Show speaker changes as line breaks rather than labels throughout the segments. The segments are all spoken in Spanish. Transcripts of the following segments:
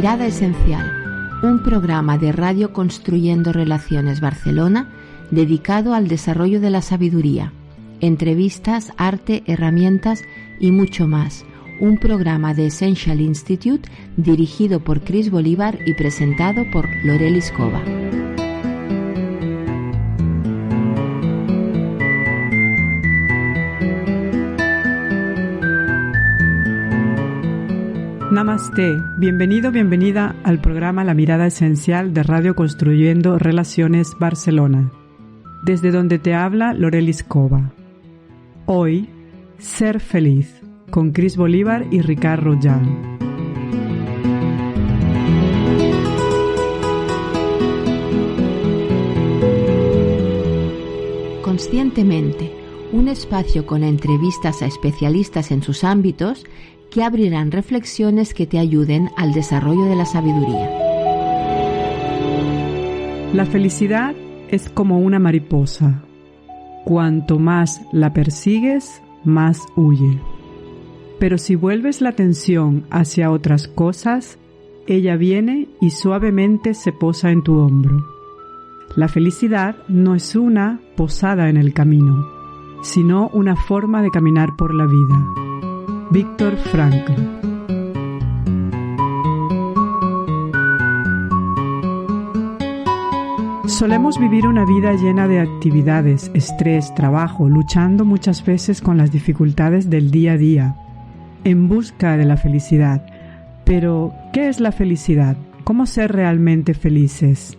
Mirada Esencial, un programa de Radio Construyendo Relaciones Barcelona dedicado al desarrollo de la sabiduría, entrevistas, arte, herramientas y mucho más. Un programa de Essential Institute dirigido por Chris Bolívar y presentado por Lorelis Cova.
Namaste, bienvenido, bienvenida al programa La Mirada Esencial de Radio Construyendo Relaciones Barcelona, desde donde te habla Lorelis Cova. Hoy, Ser Feliz, con Chris Bolívar y Ricard Rojan.
Conscientemente, un espacio con entrevistas a especialistas en sus ámbitos que abrirán reflexiones que te ayuden al desarrollo de la sabiduría.
La felicidad es como una mariposa. Cuanto más la persigues, más huye. Pero si vuelves la atención hacia otras cosas, ella viene y suavemente se posa en tu hombro. La felicidad no es una posada en el camino, sino una forma de caminar por la vida. Viktor Frankl. Solemos vivir una vida llena de actividades, estrés, trabajo, luchando muchas veces con las dificultades del día a día, en busca de la felicidad. Pero, ¿qué es la felicidad? ¿Cómo ser realmente felices?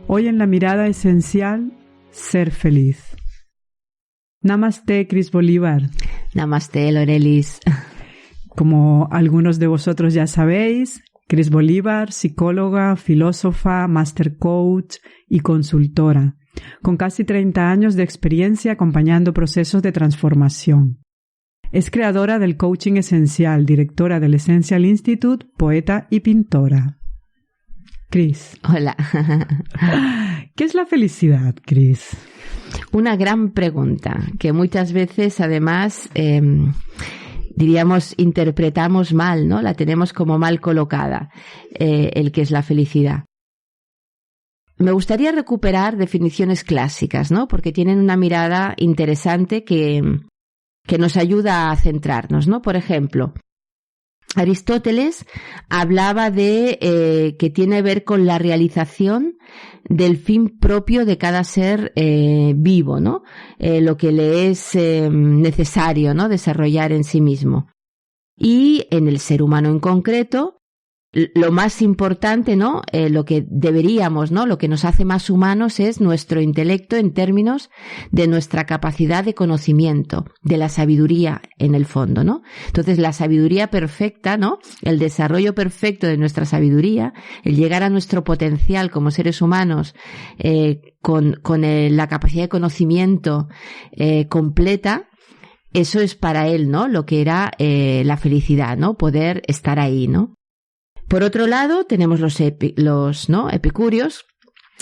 Hoy en la mirada esencial, ser feliz. Namaste, Chris Bolívar.
Namaste, Lorelis.
Como algunos de vosotros ya sabéis, Chris Bolívar, psicóloga, filósofa, master coach y consultora, con casi 30 años de experiencia acompañando procesos de transformación. Es creadora del Coaching Esencial, directora del Essential Institute, poeta y pintora. Chris.
Hola.
¿Qué es la felicidad, Chris?
Una gran pregunta que muchas veces, además, diríamos, interpretamos mal, ¿no? La tenemos como mal colocada, el que es la felicidad. Me gustaría recuperar definiciones clásicas, ¿no? Porque tienen una mirada interesante que nos ayuda a centrarnos, ¿no? Por ejemplo, Aristóteles hablaba de que tiene que ver con la realización del fin propio de cada ser vivo, ¿no? Lo que le es necesario, ¿no? Desarrollar en sí mismo. Y en el ser humano en concreto, lo más importante, ¿no? Lo que deberíamos, ¿no? Lo que nos hace más humanos es nuestro intelecto en términos de nuestra capacidad de conocimiento, de la sabiduría en el fondo, ¿no? Entonces, la sabiduría perfecta, ¿no? El desarrollo perfecto de nuestra sabiduría, el llegar a nuestro potencial como seres humanos con la capacidad de conocimiento completa, eso es para él, ¿no? Lo que era la felicidad, ¿no? Poder estar ahí, ¿no? Por otro lado, tenemos los epicúreos.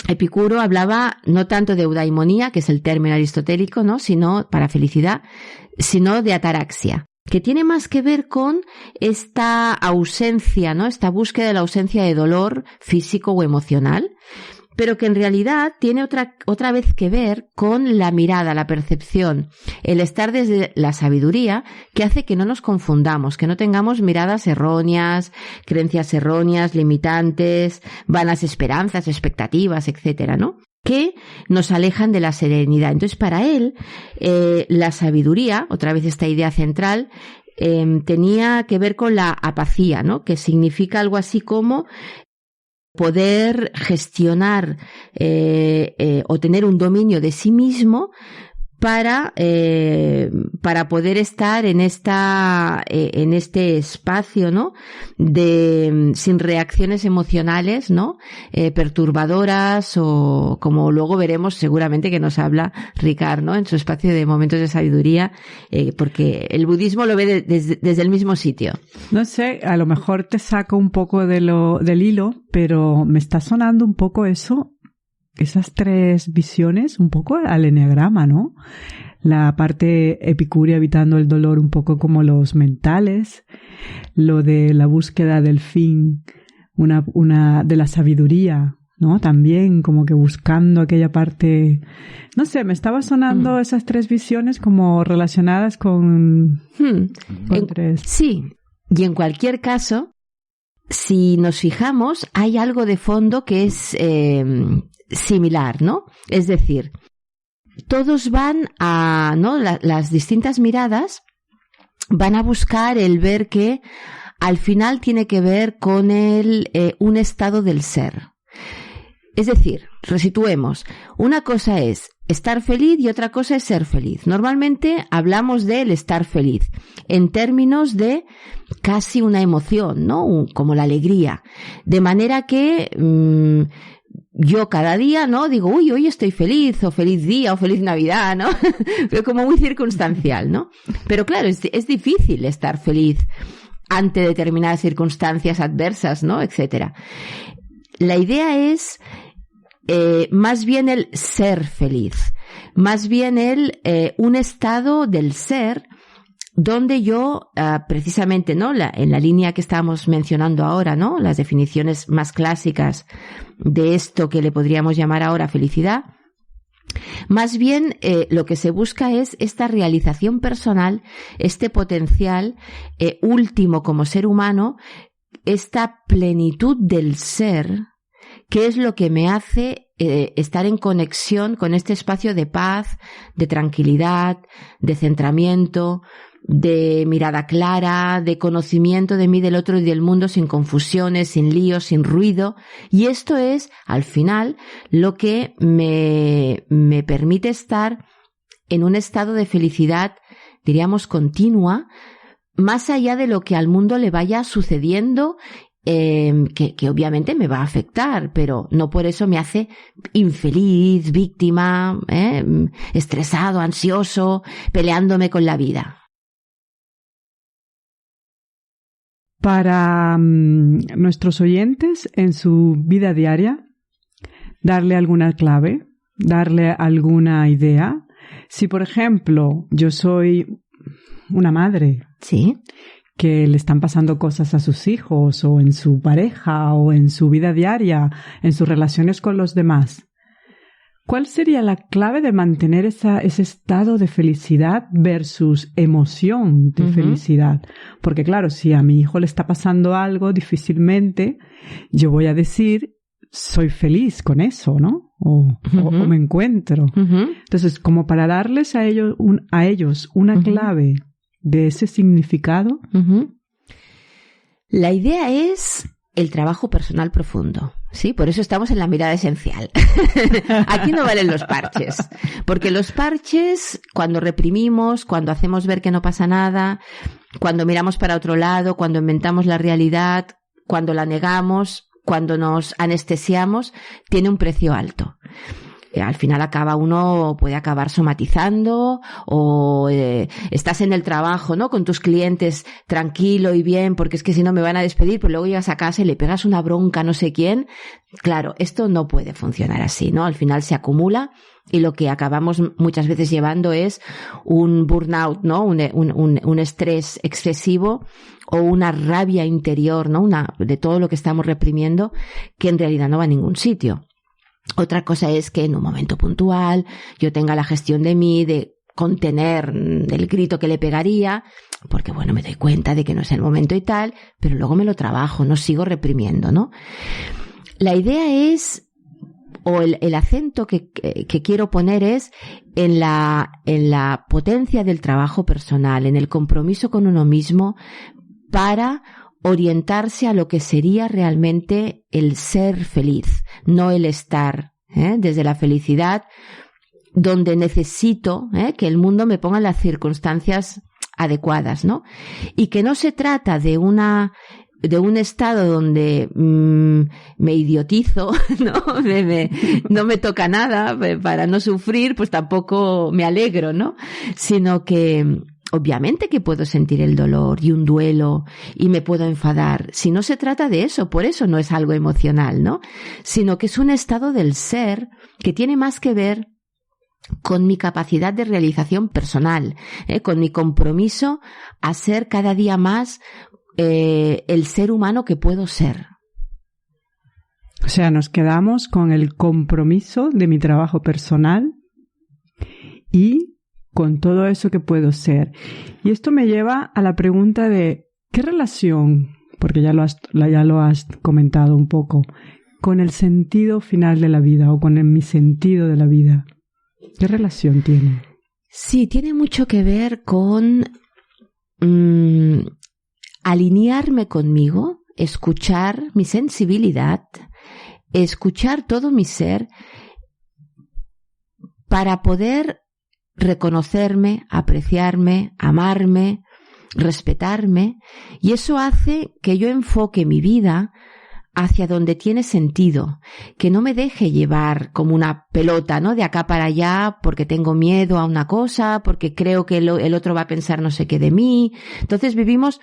Epicuro hablaba no tanto de eudaimonía, que es el término aristotélico, ¿no? Sino para felicidad, sino de ataraxia, que tiene más que ver con esta ausencia, ¿no? Esta búsqueda de la ausencia de dolor físico o emocional, pero que en realidad tiene otra vez que ver con la mirada, la percepción, el estar desde la sabiduría, que hace que no nos confundamos, que no tengamos miradas erróneas, creencias erróneas, limitantes, vanas esperanzas, expectativas, etcétera, ¿no? Que nos alejan de la serenidad. Entonces, para él, la sabiduría, otra vez esta idea central, tenía que ver con la apacía, ¿no? Que significa algo así como poder gestionar o tener un dominio de sí mismo para poder estar en este espacio, ¿no? Sin reacciones emocionales, ¿no? Perturbadoras, o como luego veremos seguramente que nos habla Ricard, ¿no? En su espacio de momentos de sabiduría, porque el budismo lo ve desde el mismo sitio.
No sé, a lo mejor te saco un poco del hilo, pero me está sonando un poco eso. Esas tres visiones, un poco al eneagrama, ¿no? La parte epicúrea evitando el dolor un poco como los mentales, lo de la búsqueda del fin una de la sabiduría, ¿no? También como que buscando aquella parte, no sé, me estaba sonando esas tres visiones como relacionadas con tres.
Sí, y en cualquier caso, si nos fijamos, hay algo de fondo que es similar, ¿no? Es decir, todos van a, ¿no? Las distintas miradas van a buscar el ver que al final tiene que ver con un estado del ser. Es decir, resituemos, una cosa es estar feliz y otra cosa es ser feliz. Normalmente hablamos del estar feliz en términos de casi una emoción, ¿no? Como la alegría. De manera que yo cada día, ¿no? Digo, uy, hoy estoy feliz, o feliz día, o feliz Navidad, ¿no? Pero como muy circunstancial, ¿no? Pero claro, es difícil estar feliz ante determinadas circunstancias adversas, ¿no? Etcétera. La idea es más bien el ser feliz, más bien un estado del ser donde yo, precisamente, ¿no? En la línea que estábamos mencionando ahora, ¿no? Las definiciones más clásicas de esto que le podríamos llamar ahora felicidad, más bien lo que se busca es esta realización personal, este potencial último como ser humano, esta plenitud del ser, que es lo que me hace estar en conexión con este espacio de paz, de tranquilidad, de centramiento, de mirada clara, de conocimiento de mí, del otro y del mundo sin confusiones, sin líos, sin ruido. Y esto es, al final, lo que me permite estar en un estado de felicidad, diríamos, continua, más allá de lo que al mundo le vaya sucediendo, que obviamente me va a afectar, pero no por eso me hace infeliz, víctima, estresado, ansioso, peleándome con la vida.
Para nuestros oyentes en su vida diaria, darle alguna clave, darle alguna idea. Si, por ejemplo, yo soy una madre,
¿sí?,
que le están pasando cosas a sus hijos o en su pareja o en su vida diaria, en sus relaciones con los demás, ¿cuál sería la clave de mantener ese estado de felicidad versus emoción de felicidad? Porque claro, si a mi hijo le está pasando algo, difícilmente yo voy a decir, soy feliz con eso, ¿no? O me encuentro. Entonces, como para darles a ellos una clave de ese significado.
La idea es el trabajo personal profundo. Sí, por eso estamos en la mirada esencial. Aquí no valen los parches, porque los parches, cuando reprimimos, cuando hacemos ver que no pasa nada, cuando miramos para otro lado, cuando inventamos la realidad, cuando la negamos, cuando nos anestesiamos, tiene un precio alto. Al final puede acabar somatizando, o estás en el trabajo, ¿no?, con tus clientes tranquilo y bien, porque es que si no me van a despedir, pero luego llegas a casa y le pegas una bronca a no sé quién. Claro, esto no puede funcionar así, ¿no? Al final se acumula y lo que acabamos muchas veces llevando es un burnout, ¿no? Un estrés excesivo o una rabia interior, ¿no? De todo lo que estamos reprimiendo, que en realidad no va a ningún sitio. Otra cosa es que en un momento puntual yo tenga la gestión de mí, de contener el grito que le pegaría, porque bueno, me doy cuenta de que no es el momento y tal, pero luego me lo trabajo, no sigo reprimiendo, ¿no? La idea es, o el acento que quiero poner es en la potencia del trabajo personal, en el compromiso con uno mismo para orientarse a lo que sería realmente el ser feliz, no el estar, desde la felicidad, donde necesito que el mundo me ponga las circunstancias adecuadas, ¿no? Y que no se trata de un estado donde me idiotizo, ¿no? No me toca nada para no sufrir, pues tampoco me alegro, ¿no? Sino que obviamente que puedo sentir el dolor y un duelo y me puedo enfadar. Si no se trata de eso, por eso no es algo emocional, ¿no? Sino que es un estado del ser que tiene más que ver con mi capacidad de realización personal, con mi compromiso a ser cada día más el ser humano que puedo ser.
O sea, nos quedamos con el compromiso de mi trabajo personal y con todo eso que puedo ser. Y esto me lleva a la pregunta de ¿qué relación, porque ya lo has comentado un poco, con el sentido final de la vida o con mi sentido de la vida? ¿Qué relación tiene?
Sí, tiene mucho que ver con alinearme conmigo, escuchar mi sensibilidad, escuchar todo mi ser para poder reconocerme, apreciarme, amarme, respetarme, y eso hace que yo enfoque mi vida hacia donde tiene sentido, que no me deje llevar como una pelota, ¿no? De acá para allá porque tengo miedo a una cosa, porque creo que el otro va a pensar no sé qué de mí. Entonces vivimos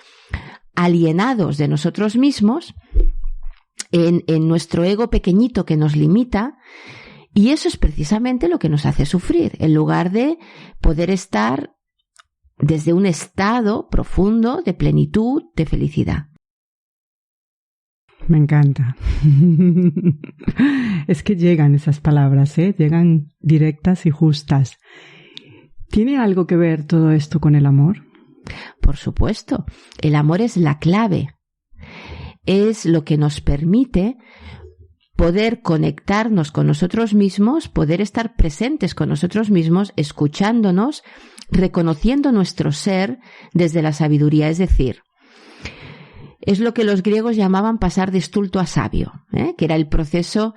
alienados de nosotros mismos en nuestro ego pequeñito que nos limita, y eso es precisamente lo que nos hace sufrir, en lugar de poder estar desde un estado profundo de plenitud, de felicidad.
Me encanta. Es que llegan esas palabras, llegan directas y justas. ¿Tiene algo que ver todo esto con el amor?
Por supuesto, el amor es la clave. Es lo que nos permite poder conectarnos con nosotros mismos, poder estar presentes con nosotros mismos, escuchándonos, reconociendo nuestro ser desde la sabiduría. Es decir, es lo que los griegos llamaban pasar de estulto a sabio, que era el proceso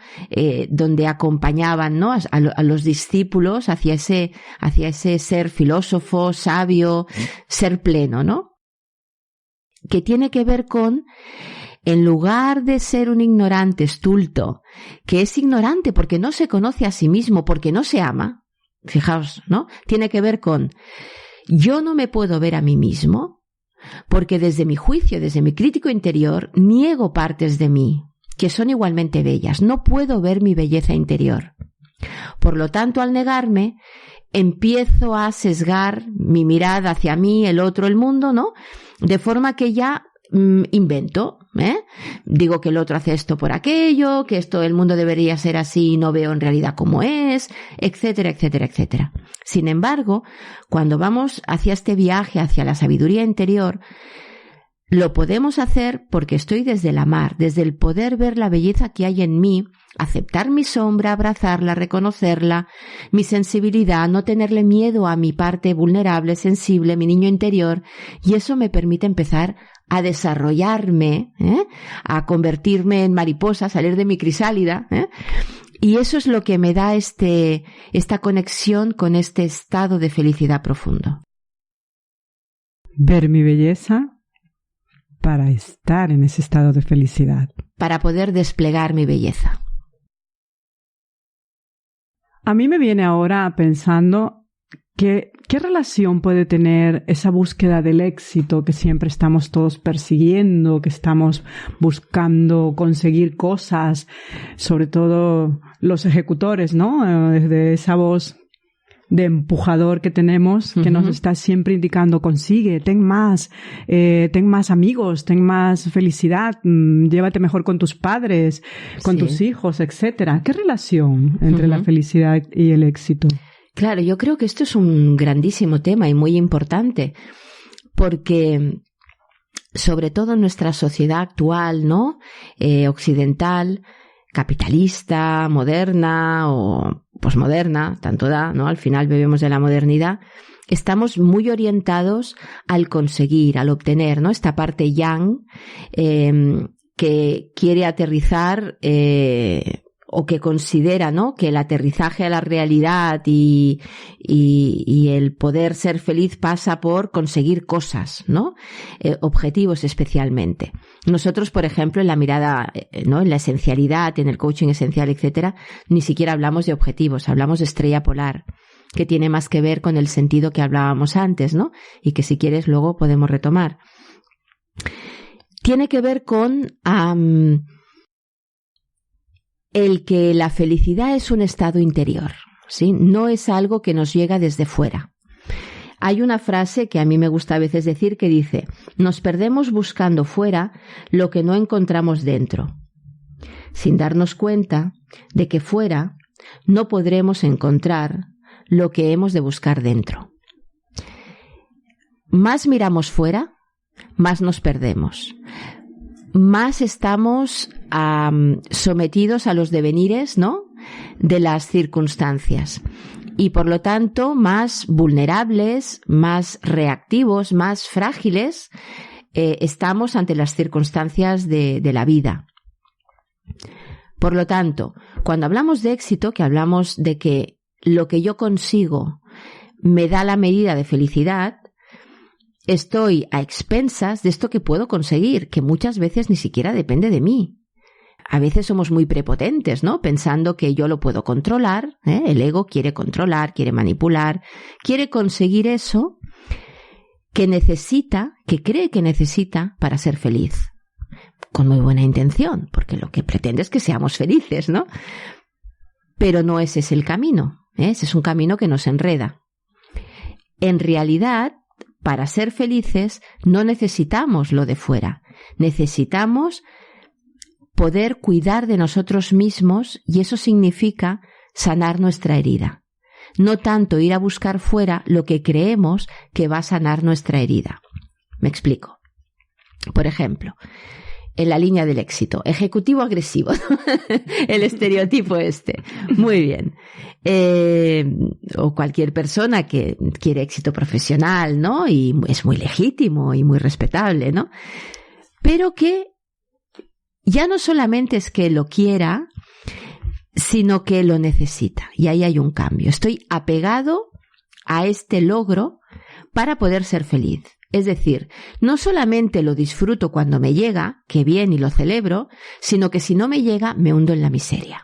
donde acompañaban, ¿no?, a los discípulos hacia ese ser filósofo, sabio, ser pleno, ¿no? Que tiene que ver con, en lugar de ser un ignorante estulto, que es ignorante porque no se conoce a sí mismo, porque no se ama, fijaos, ¿no? Tiene que ver con, yo no me puedo ver a mí mismo porque desde mi juicio, desde mi crítico interior, niego partes de mí que son igualmente bellas. No puedo ver mi belleza interior. Por lo tanto, al negarme, empiezo a sesgar mi mirada hacia mí, el otro, el mundo, ¿no? De forma que ya invento, digo que el otro hace esto por aquello, que el mundo debería ser así y no veo en realidad cómo es, etcétera, etcétera, etcétera. Sin embargo, cuando vamos hacia este viaje, hacia la sabiduría interior, lo podemos hacer porque estoy desde el amar, desde el poder ver la belleza que hay en mí, aceptar mi sombra, abrazarla, reconocerla, mi sensibilidad, no tenerle miedo a mi parte vulnerable, sensible, mi niño interior, y eso me permite empezar a desarrollarme, a convertirme en mariposa, salir de mi crisálida, y eso es lo que me da esta conexión con este estado de felicidad profundo.
Ver mi belleza para estar en ese estado de felicidad.
Para poder desplegar mi belleza.
A mí me viene ahora pensando que ¿qué relación puede tener esa búsqueda del éxito que siempre estamos todos persiguiendo, que estamos buscando conseguir cosas, sobre todo los ejecutores, ¿no? Desde esa voz de empujador que tenemos, que nos está siempre indicando, consigue, ten más amigos, ten más felicidad, llévate mejor con tus padres, con tus hijos, etcétera. ¿Qué relación entre la felicidad y el éxito?
Claro, yo creo que esto es un grandísimo tema y muy importante, porque sobre todo en nuestra sociedad actual, ¿no? Occidental, capitalista, moderna o posmoderna, tanto da, ¿no? Al final bebemos de la modernidad. Estamos muy orientados al conseguir, al obtener, ¿no? Esta parte yang que quiere aterrizar o que considera, ¿no?, que el aterrizaje a la realidad y el poder ser feliz pasa por conseguir cosas, ¿no? Objetivos especialmente. Nosotros, por ejemplo, en la mirada, ¿no?, en la esencialidad, en el coaching esencial, etcétera, ni siquiera hablamos de objetivos, hablamos de estrella polar, que tiene más que ver con el sentido que hablábamos antes, ¿no? Y que si quieres luego podemos retomar. Tiene que ver con el que la felicidad es un estado interior, ¿sí? No es algo que nos llega desde fuera. Hay una frase que a mí me gusta a veces decir que dice, nos perdemos buscando fuera lo que no encontramos dentro. sin darnos cuenta de que fuera no podremos encontrar lo que hemos de buscar dentro. Más miramos fuera, más nos perdemos. Más estamos sometidos a los devenires, ¿no?, de las circunstancias. Y por lo tanto, más vulnerables, más reactivos, más frágiles estamos ante las circunstancias de la vida. Por lo tanto, cuando hablamos de éxito, que hablamos de que lo que yo consigo me da la medida de felicidad, estoy a expensas de esto que puedo conseguir, que muchas veces ni siquiera depende de mí. A veces somos muy prepotentes, ¿no?, pensando que yo lo puedo controlar, ¿eh? El ego quiere controlar, quiere manipular, quiere conseguir eso que necesita, que cree que necesita para ser feliz. Con muy buena intención, porque lo que pretende es que seamos felices, ¿no? Pero no ese es el camino, ¿eh? Ese es un camino que nos enreda. En realidad, para ser felices no necesitamos lo de fuera, necesitamos poder cuidar de nosotros mismos, y eso significa sanar nuestra herida. No tanto ir a buscar fuera lo que creemos que va a sanar nuestra herida. Me explico. Por ejemplo, en la línea del éxito, ejecutivo agresivo, el estereotipo este. Muy bien. O cualquier persona que quiere éxito profesional, ¿no? Y es muy legítimo y muy respetable, ¿no? Pero que ya no solamente es que lo quiera, sino que lo necesita. Y ahí hay un cambio. Estoy apegado a este logro para poder ser feliz. Es decir, no solamente lo disfruto cuando me llega, qué bien, y lo celebro, sino que si no me llega, me hundo en la miseria.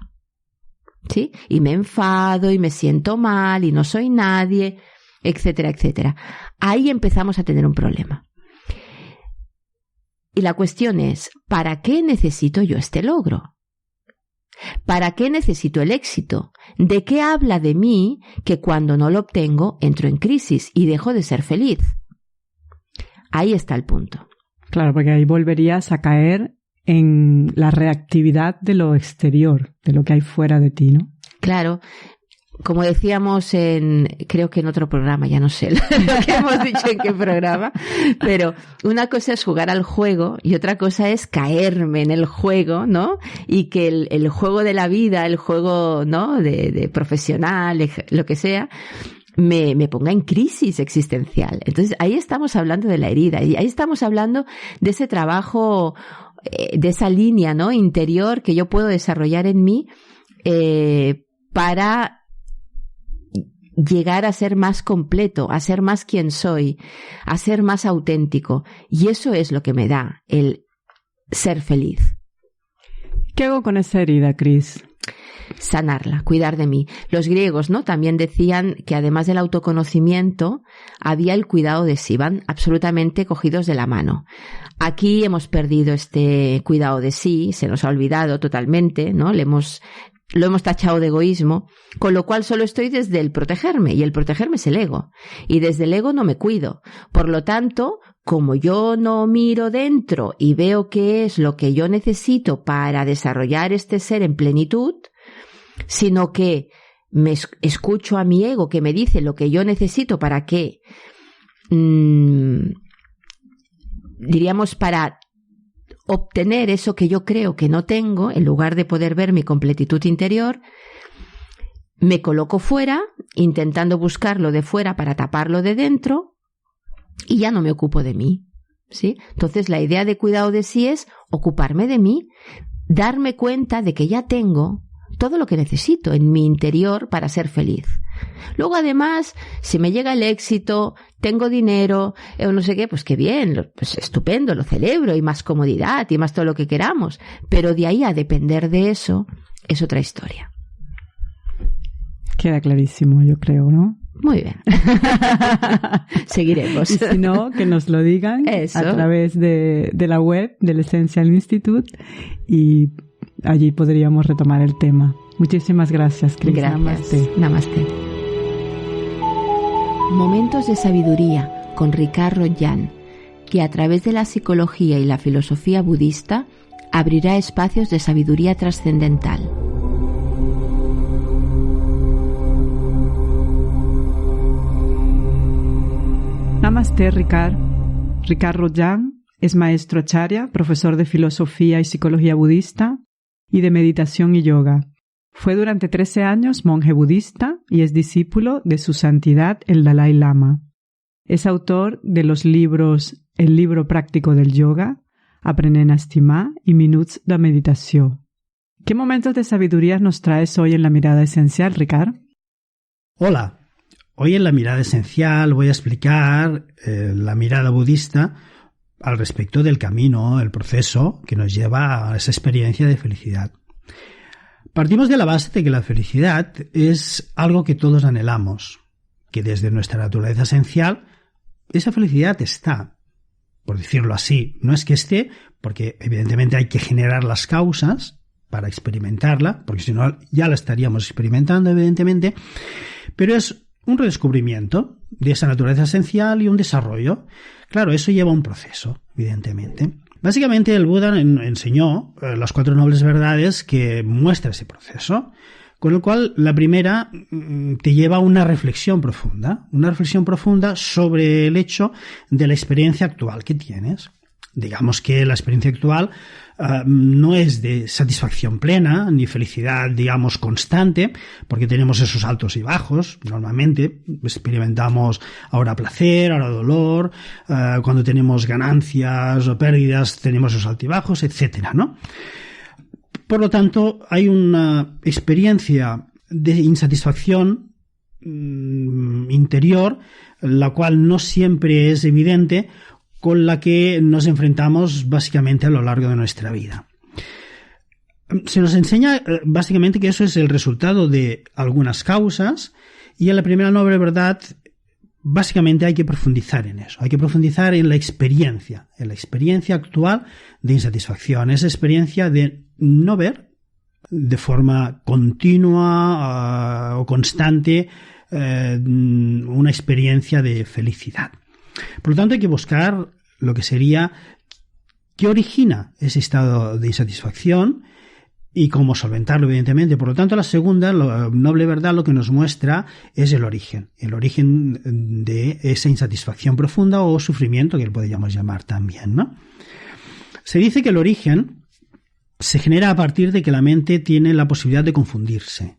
¿Sí? Y me enfado y me siento mal y no soy nadie, etcétera, etcétera. Ahí empezamos a tener un problema. Y la cuestión es, ¿para qué necesito yo este logro? ¿Para qué necesito el éxito? ¿De qué habla de mí que cuando no lo obtengo entro en crisis y dejo de ser feliz? Ahí está el punto.
Claro, porque ahí volverías a caer en la reactividad de lo exterior, de lo que hay fuera de ti, ¿no?
Claro. Como decíamos creo que en otro programa, ya no sé lo que hemos dicho en qué programa, pero una cosa es jugar al juego y otra cosa es caerme en el juego, ¿no? Y que el juego de la vida, el juego, ¿no?, de profesional, lo que sea, me ponga en crisis existencial. Entonces ahí estamos hablando de la herida y ahí estamos hablando de ese trabajo, de esa línea, ¿no?, interior que yo puedo desarrollar en mí para llegar a ser más completo, a ser más quien soy, a ser más auténtico. Y eso es lo que me da el ser feliz.
¿Qué hago con esa herida, Cris?
Sanarla, cuidar de mí. Los griegos, ¿no?, también decían que además del autoconocimiento había el cuidado de sí, van absolutamente cogidos de la mano. Aquí hemos perdido este cuidado de sí, se nos ha olvidado totalmente, ¿no? Lo hemos tachado de egoísmo, con lo cual solo estoy desde el protegerme, y el protegerme es el ego. Y desde el ego no me cuido. Por lo tanto, como yo no miro dentro y veo qué es lo que yo necesito para desarrollar este ser en plenitud, sino que me escucho a mi ego que me dice lo que yo necesito para que, diríamos, para obtener eso que yo creo que no tengo, en lugar de poder ver mi completitud interior, me coloco fuera, intentando buscarlo de fuera para taparlo de dentro, y ya no me ocupo de mí, ¿sí? Entonces la idea de cuidado de sí es ocuparme de mí, darme cuenta de que ya tengo todo lo que necesito en mi interior para ser feliz. Luego, además, si me llega el éxito, tengo dinero, o no sé qué, pues qué bien, pues estupendo, lo celebro, y más comodidad, y más todo lo que queramos. Pero de ahí a depender de eso, es otra historia.
Queda clarísimo, yo creo, ¿no?
Muy bien. Seguiremos.
Y si no, que nos lo digan
Eso.
A través de la web del Essential Institute, y allí podríamos retomar el tema. Muchísimas gracias, Cris.
Gracias.
Namaste.
Namaste. Momentos de sabiduría con Ricard Rodjan, que a través de la psicología y la filosofía budista abrirá espacios de sabiduría trascendental.
Namaste, Ricard. Ricard Rojan es maestro acharya, profesor de filosofía y psicología budista y de meditación y yoga. Fue durante 13 años monje budista y es discípulo de su santidad el Dalai Lama. Es autor de los libros El libro práctico del yoga, Aprenent a estimar y Minuts de meditació. ¿Qué momentos de sabiduría nos traes hoy en la mirada esencial, Ricard?
Hola, hoy en la mirada esencial voy a explicar la mirada budista al respecto del camino, el proceso que nos lleva a esa experiencia de felicidad. Partimos de la base de que la felicidad es algo que todos anhelamos, que desde nuestra naturaleza esencial esa felicidad está, por decirlo así. No es que esté, porque evidentemente hay que generar las causas para experimentarla, porque si no ya la estaríamos experimentando, evidentemente, pero es un redescubrimiento de esa naturaleza esencial y un desarrollo. Claro, eso lleva un proceso, evidentemente. Básicamente el Buda enseñó las 4 nobles verdades que muestra ese proceso, con lo cual la primera te lleva a una reflexión profunda sobre el hecho de la experiencia actual que tienes. Digamos que la experiencia actual no es de satisfacción plena ni felicidad, digamos, constante, porque tenemos esos altos y bajos. Normalmente experimentamos ahora placer, ahora dolor, cuando tenemos ganancias o pérdidas tenemos esos altibajos, etcétera, ¿no? Por lo tanto, hay una experiencia de insatisfacción interior, la cual no siempre es evidente, con la que nos enfrentamos básicamente a lo largo de nuestra vida. Se nos enseña básicamente que eso es el resultado de algunas causas, y en la primera noble verdad básicamente hay que profundizar en eso, hay que profundizar en la experiencia actual de insatisfacción, esa experiencia de no ver de forma continua o constante una experiencia de felicidad. Por lo tanto, hay que buscar lo que sería qué origina ese estado de insatisfacción y cómo solventarlo, evidentemente. Por lo tanto, la segunda noble verdad lo que nos muestra es el origen de esa insatisfacción profunda o sufrimiento, que lo podríamos llamar también, ¿no? Se dice que el origen se genera a partir de que la mente tiene la posibilidad de confundirse,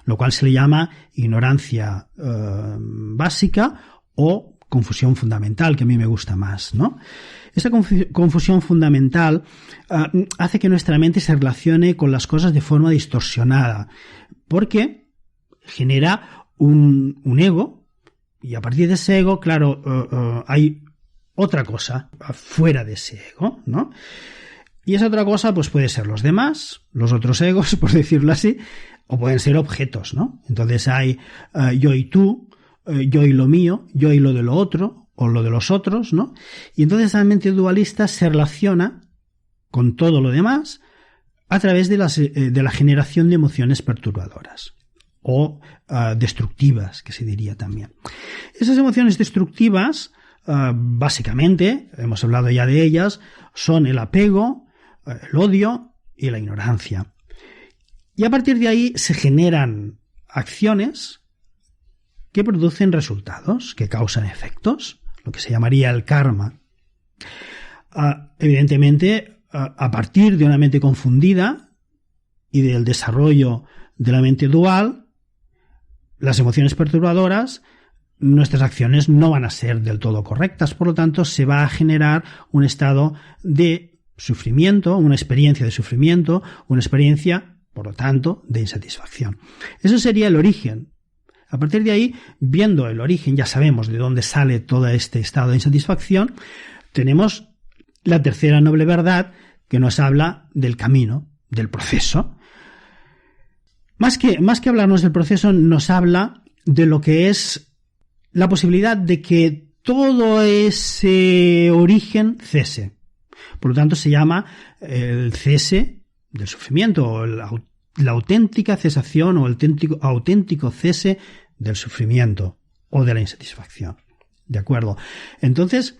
lo cual se le llama ignorancia básica o confusión fundamental, que a mí me gusta más, ¿no? Esa confusión fundamental hace que nuestra mente se relacione con las cosas de forma distorsionada, porque genera un ego, y a partir de ese ego, claro, hay otra cosa fuera de ese ego, ¿no? Y esa otra cosa pues puede ser los demás, los otros egos, por decirlo así, o pueden ser objetos, ¿no? Entonces hay yo y tú, yo y lo mío, yo y lo de lo otro, o lo de los otros, ¿no? Y entonces la mente dualista se relaciona con todo lo demás a través de la generación de emociones perturbadoras o destructivas, que se diría también. Esas emociones destructivas, básicamente, hemos hablado ya de ellas, son el apego, el odio y la ignorancia. Y a partir de ahí se generan acciones que producen resultados, que causan efectos, lo que se llamaría el karma. Evidentemente, a partir de una mente confundida y del desarrollo de la mente dual, las emociones perturbadoras, nuestras acciones no van a ser del todo correctas, por lo tanto se va a generar un estado de sufrimiento, una experiencia de sufrimiento, una experiencia, por lo tanto, de insatisfacción. Eso sería el origen. A partir de ahí, viendo el origen, ya sabemos de dónde sale todo este estado de insatisfacción, tenemos la tercera noble verdad que nos habla del camino, del proceso. Más que hablarnos del proceso, nos habla de lo que es la posibilidad de que todo ese origen cese. Por lo tanto, se llama el cese del sufrimiento, o la auténtica cesación o el auténtico cese del sufrimiento o de la insatisfacción. ¿De acuerdo? Entonces,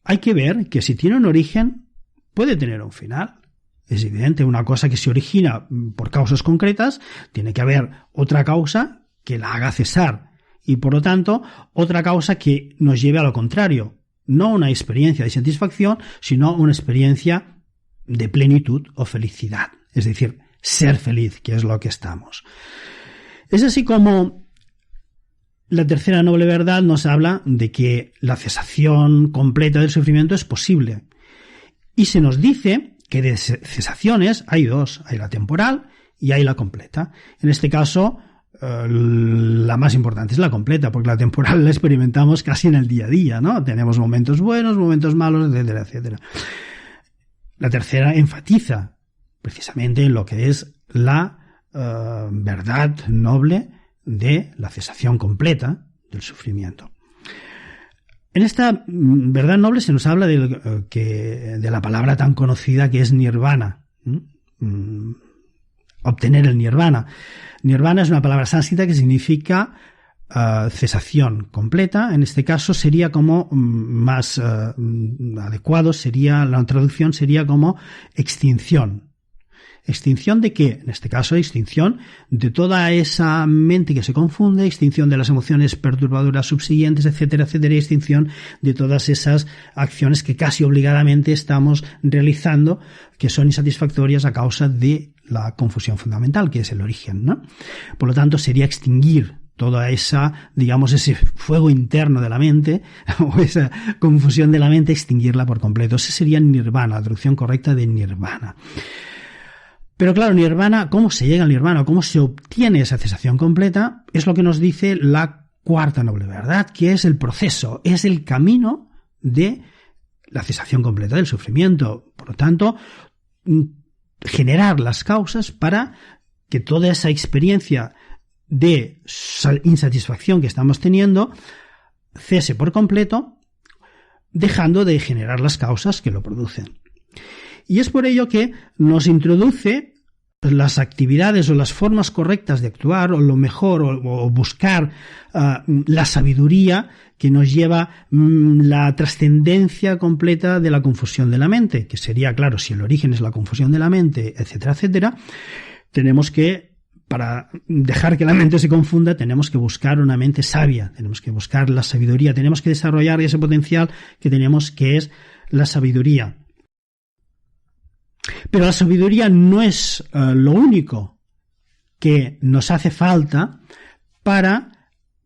hay que ver que si tiene un origen, puede tener un final. Es evidente, una cosa que se origina por causas concretas, tiene que haber otra causa que la haga cesar y, por lo tanto, otra causa que nos lleve a lo contrario. No una experiencia de satisfacción, sino una experiencia de plenitud o felicidad. Es decir, ser feliz, que es lo que estamos. Es así como la tercera noble verdad nos habla de que la cesación completa del sufrimiento es posible. Y se nos dice que de cesaciones hay dos, hay la temporal y hay la completa. En este caso, la más importante es la completa, porque la temporal la experimentamos casi en el día a día, ¿no? Tenemos momentos buenos, momentos malos, etcétera, etcétera. La tercera enfatiza precisamente en lo que es la verdad noble de la cesación completa del sufrimiento. En esta verdad noble se nos habla de la palabra tan conocida que es nirvana. Obtener el nirvana. Nirvana es una palabra sánscrita que significa cesación completa. En este caso sería como más adecuado, la traducción sería como extinción. ¿Extinción de qué? En este caso, extinción de toda esa mente que se confunde, extinción de las emociones perturbadoras subsiguientes, etcétera, etcétera, y extinción de todas esas acciones que casi obligadamente estamos realizando, que son insatisfactorias a causa de la confusión fundamental, que es el origen, ¿no? Por lo tanto, sería extinguir toda esa, digamos, ese fuego interno de la mente, o esa confusión de la mente, extinguirla por completo. Ese sería nirvana, la traducción correcta de nirvana. Pero claro, nirvana, ¿cómo se llega al nirvana? ¿Cómo se obtiene esa cesación completa? Es lo que nos dice la cuarta noble verdad, que es el proceso, es el camino de la cesación completa del sufrimiento. Por lo tanto, generar las causas para que toda esa experiencia de insatisfacción que estamos teniendo cese por completo, dejando de generar las causas que lo producen. Y es por ello que nos introduce las actividades o las formas correctas de actuar, o lo mejor, o buscar la sabiduría que nos lleva la trascendencia completa de la confusión de la mente, que sería, claro, si el origen es la confusión de la mente, etcétera, etcétera, tenemos que, para dejar que la mente se confunda, tenemos que buscar una mente sabia, tenemos que buscar la sabiduría, tenemos que desarrollar ese potencial que tenemos, que es la sabiduría. Pero la sabiduría no es lo único que nos hace falta para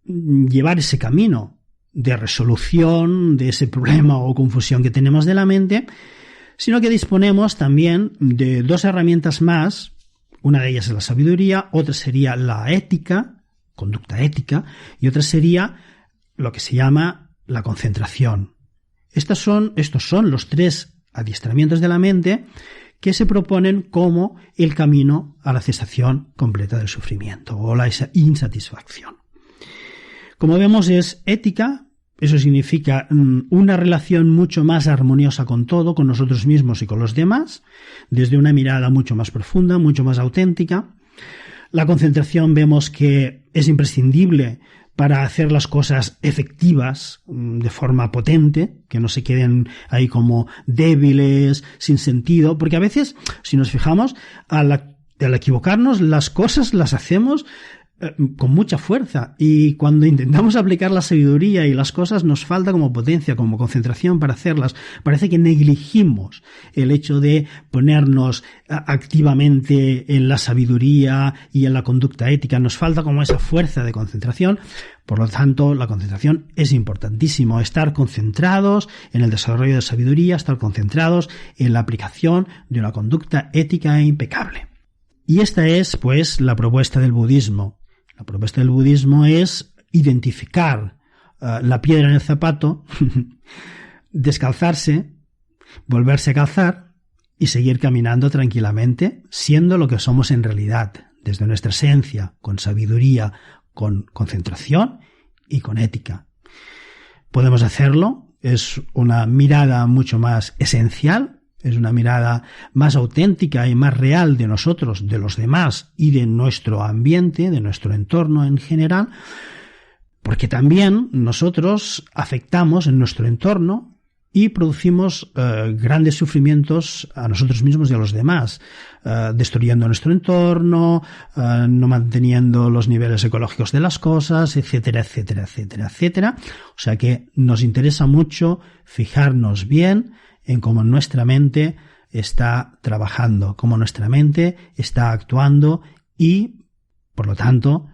llevar ese camino de resolución de ese problema o confusión que tenemos de la mente, sino que disponemos también de dos herramientas más. Una de ellas es la sabiduría, otra sería la ética, conducta ética, y otra sería lo que se llama la concentración. Estos son los tres adiestramientos de la mente que se proponen como el camino a la cesación completa del sufrimiento o la insatisfacción. Como vemos, es ética, eso significa una relación mucho más armoniosa con todo, con nosotros mismos y con los demás, desde una mirada mucho más profunda, mucho más auténtica. La concentración vemos que es imprescindible para hacer las cosas efectivas de forma potente, que no se queden ahí como débiles, sin sentido, porque a veces, si nos fijamos, al equivocarnos, las cosas las hacemos con mucha fuerza, y cuando intentamos aplicar la sabiduría y las cosas nos falta como potencia, como concentración para hacerlas. Parece que negligimos el hecho de ponernos activamente en la sabiduría y en la conducta ética, nos falta como esa fuerza de concentración. Por lo tanto, la concentración es importantísimo, estar concentrados en el desarrollo de sabiduría, estar concentrados en la aplicación de una conducta ética e impecable. Y esta es, pues, la propuesta del budismo. La propuesta del budismo es identificar la piedra en el zapato, descalzarse, volverse a calzar y seguir caminando tranquilamente, siendo lo que somos en realidad, desde nuestra esencia, con sabiduría, con concentración y con ética. Podemos hacerlo, es una mirada mucho más esencial, es una mirada más auténtica y más real de nosotros, de los demás y de nuestro ambiente, de nuestro entorno en general, porque también nosotros afectamos en nuestro entorno y producimos grandes sufrimientos a nosotros mismos y a los demás, destruyendo nuestro entorno, no manteniendo los niveles ecológicos de las cosas, etcétera, etcétera, etcétera, etcétera. O sea que nos interesa mucho fijarnos bien en cómo nuestra mente está trabajando, cómo nuestra mente está actuando y, por lo tanto,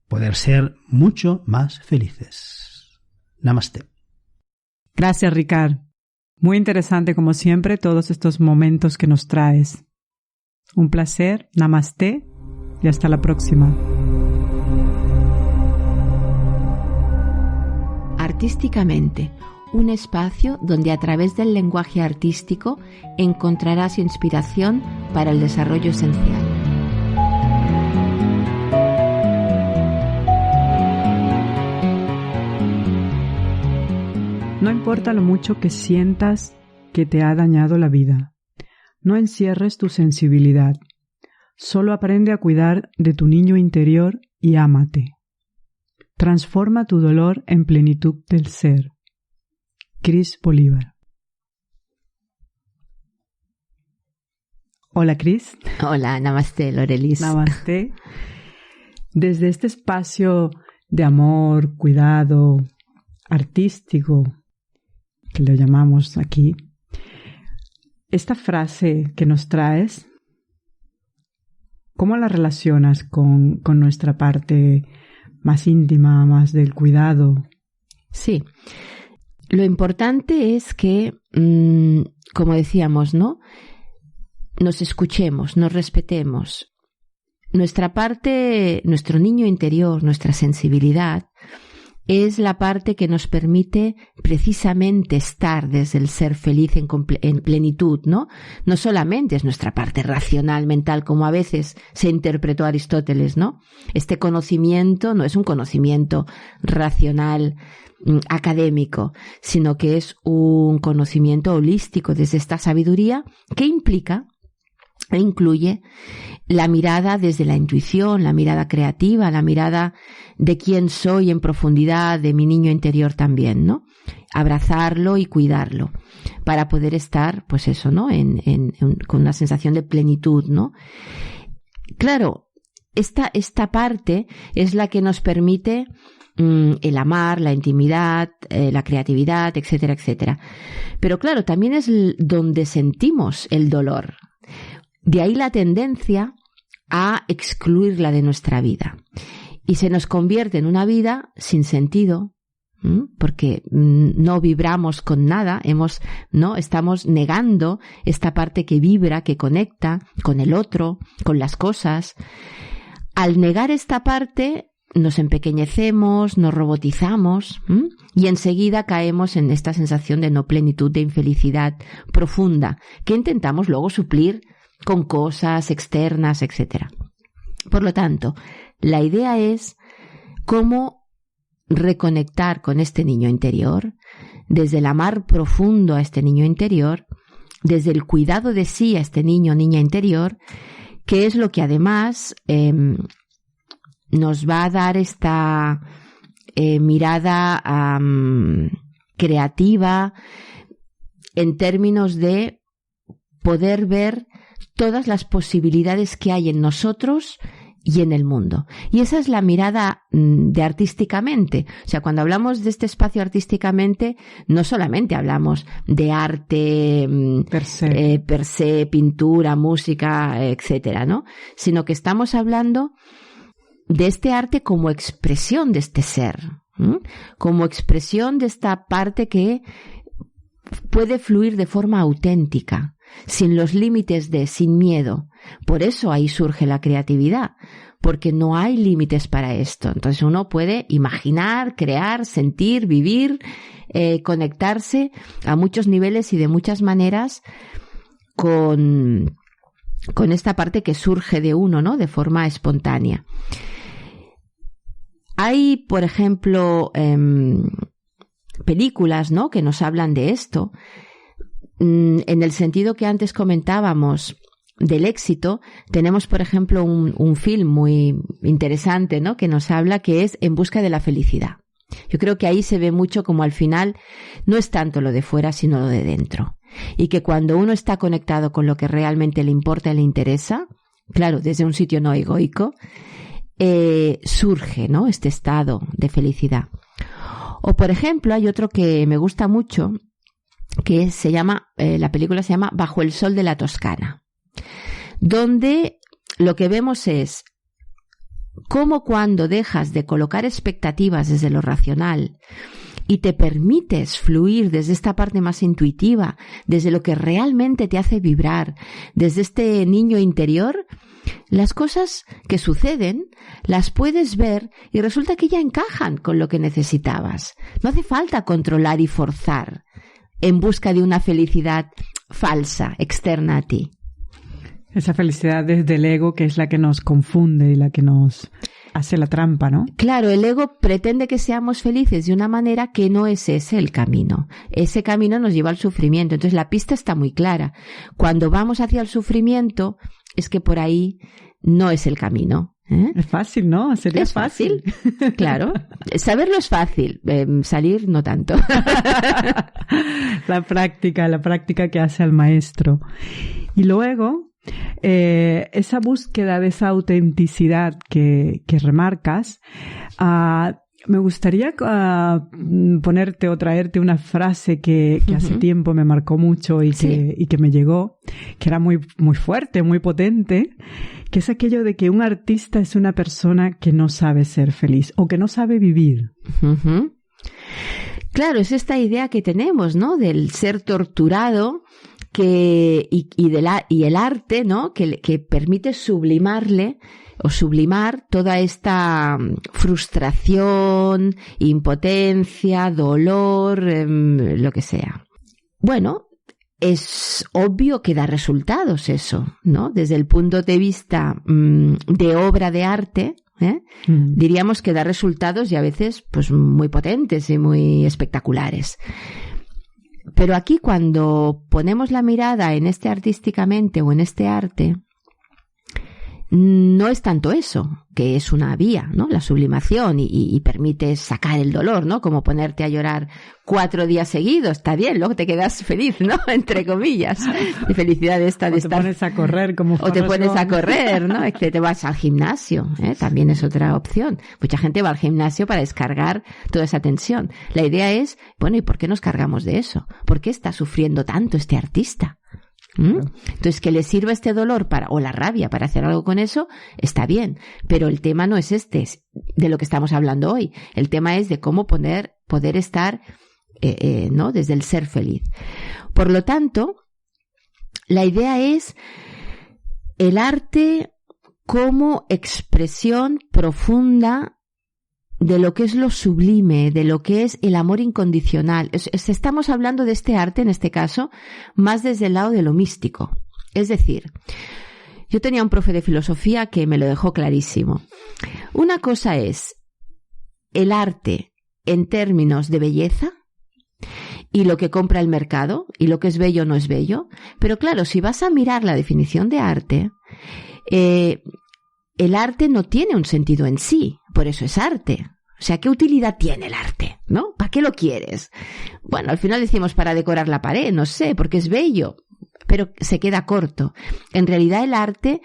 poder ser mucho más felices. Namaste.
Gracias, Ricard. Muy interesante, como siempre, todos estos momentos que nos traes. Un placer, namaste y hasta la próxima.
Artísticamente, un espacio donde a través del lenguaje artístico encontrarás inspiración para el desarrollo esencial.
No importa lo mucho que sientas que te ha dañado la vida. No encierres tu sensibilidad. Solo aprende a cuidar de tu niño interior y ámate. Transforma tu dolor en plenitud del ser. Cris Bolívar. Hola, Cris.
Hola, namaste, Lorelis.
Namaste. Desde este espacio de amor, cuidado, artístico, que lo llamamos aquí, esta frase que nos traes, ¿cómo la relacionas con nuestra parte más íntima, más del cuidado?
Sí, lo importante es que, como decíamos, ¿no?, nos escuchemos, nos respetemos. Nuestra parte, nuestro niño interior, nuestra sensibilidad, es la parte que nos permite precisamente estar desde el ser feliz en plenitud, ¿no? No solamente es nuestra parte racional, mental, como a veces se interpretó Aristóteles, ¿no? Este conocimiento no es un conocimiento racional, académico, sino que es un conocimiento holístico desde esta sabiduría que implica e incluye la mirada desde la intuición, la mirada creativa, la mirada de quién soy en profundidad, de mi niño interior también, ¿no? Abrazarlo y cuidarlo para poder estar, pues eso, ¿no?, con una sensación de plenitud, ¿no? Claro, esta parte es la que nos permite el amar, la intimidad, la creatividad, etcétera, etcétera. Pero claro, también es donde sentimos el dolor. De ahí la tendencia a excluirla de nuestra vida. Y se nos convierte en una vida sin sentido, porque no vibramos con nada, estamos negando esta parte que vibra, que conecta con el otro, con las cosas. Al negar esta parte, nos empequeñecemos, nos robotizamos, y enseguida caemos en esta sensación de no plenitud, de infelicidad profunda, que intentamos luego suplir con cosas externas, etc. Por lo tanto, la idea es cómo reconectar con este niño interior, desde el amar profundo a este niño interior, desde el cuidado de sí a este niño o niña interior, que es lo que además nos va a dar esta mirada creativa en términos de poder ver todas las posibilidades que hay en nosotros y en el mundo. Y esa es la mirada de artísticamente. O sea, cuando hablamos de este espacio artísticamente, no solamente hablamos de arte per se, pintura, música, etcétera, ¿no? Sino que estamos hablando de este arte como expresión de este ser, como expresión de esta parte que puede fluir de forma auténtica, sin los límites sin miedo. Por eso ahí surge la creatividad, porque no hay límites para esto. Entonces uno puede imaginar, crear, sentir, vivir, conectarse a muchos niveles y de muchas maneras con esta parte que surge de uno, ¿no?, de forma espontánea. Hay, por ejemplo, películas, ¿no?, que nos hablan de esto. En el sentido que antes comentábamos del éxito, tenemos, por ejemplo, un film muy interesante, ¿no?, que nos habla, que es En busca de la felicidad. Yo creo que ahí se ve mucho como al final no es tanto lo de fuera, sino lo de dentro. Y que cuando uno está conectado con lo que realmente le importa y le interesa, claro, desde un sitio no egoico, surge, ¿no?, este estado de felicidad. O, por ejemplo, hay otro que me gusta mucho, que se llama, la película se llama Bajo el sol de la Toscana, donde lo que vemos es cómo cuando dejas de colocar expectativas desde lo racional y te permites fluir desde esta parte más intuitiva, desde lo que realmente te hace vibrar, desde este niño interior, las cosas que suceden las puedes ver y resulta que ya encajan con lo que necesitabas. No hace falta controlar y forzar en busca de una felicidad falsa, externa a ti.
Esa felicidad desde el ego, que es la que nos confunde y la que nos hace la trampa, ¿no?
Claro, el ego pretende que seamos felices de una manera que no es ese el camino. Ese camino nos lleva al sufrimiento. Entonces la pista está muy clara. Cuando vamos hacia el sufrimiento, es que por ahí no es el camino.
Es fácil, ¿no? Sería
es fácil. Claro. Saberlo es fácil. Salir no tanto.
La práctica que hace al maestro. Y luego, esa búsqueda de esa autenticidad que remarcas, me gustaría ponerte o traerte una frase que hace tiempo me marcó mucho y que me llegó, que era muy, muy fuerte, muy potente, que es aquello de que un artista es una persona que no sabe ser feliz o que no sabe vivir.
Claro, es esta idea que tenemos, ¿no?, del ser torturado y el arte, ¿no?, que permite sublimarle o sublimar toda esta frustración, impotencia, dolor, lo que sea. Bueno, es obvio que da resultados eso, ¿no? Desde el punto de vista de obra de arte, diríamos que da resultados y a veces pues muy potentes y muy espectaculares. Pero aquí cuando ponemos la mirada en este artísticamente o en este arte, no es tanto eso, que es una vía, ¿no?, la sublimación y permite sacar el dolor, ¿no?, como ponerte a llorar 4 días seguidos, está bien, luego te quedas feliz, ¿no?, entre comillas, de felicidad de estar.
O te pones a correr como
o te pones a correr, ¿no?, que te vas al gimnasio, también es otra opción. Mucha gente va al gimnasio para descargar toda esa tensión. La idea es, bueno, ¿y por qué nos cargamos de eso? ¿Por qué está sufriendo tanto este artista? Entonces, que le sirva este dolor o la rabia para hacer algo con eso, está bien, pero el tema no es de lo que estamos hablando hoy. El tema es de cómo poder estar, ¿no?, desde el ser feliz. Por lo tanto, la idea es el arte como expresión profunda de lo que es lo sublime, de lo que es el amor incondicional. Estamos hablando de este arte, en este caso, más desde el lado de lo místico. Es decir, yo tenía un profe de filosofía que me lo dejó clarísimo. Una cosa es el arte en términos de belleza y lo que compra el mercado, y lo que es bello no es bello. Pero claro, si vas a mirar la definición de arte, el arte no tiene un sentido en sí, por eso es arte. O sea, ¿qué utilidad tiene el arte? ¿No? ¿Para qué lo quieres? Bueno, al final decimos para decorar la pared, no sé, porque es bello, pero se queda corto. En realidad el arte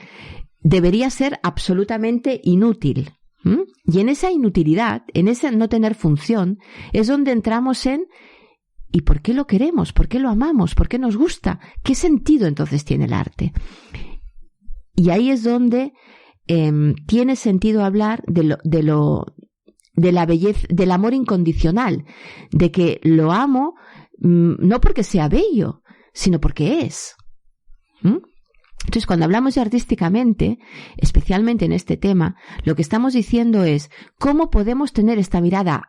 debería ser absolutamente inútil. Y en esa inutilidad, en ese no tener función, es donde entramos en ¿y por qué lo queremos? ¿Por qué lo amamos? ¿Por qué nos gusta? ¿Qué sentido entonces tiene el arte? Y ahí es donde tiene sentido hablar de la belleza, del amor incondicional, de que lo amo no porque sea bello, sino porque es. Entonces, cuando hablamos de artísticamente, especialmente en este tema, lo que estamos diciendo es cómo podemos tener esta mirada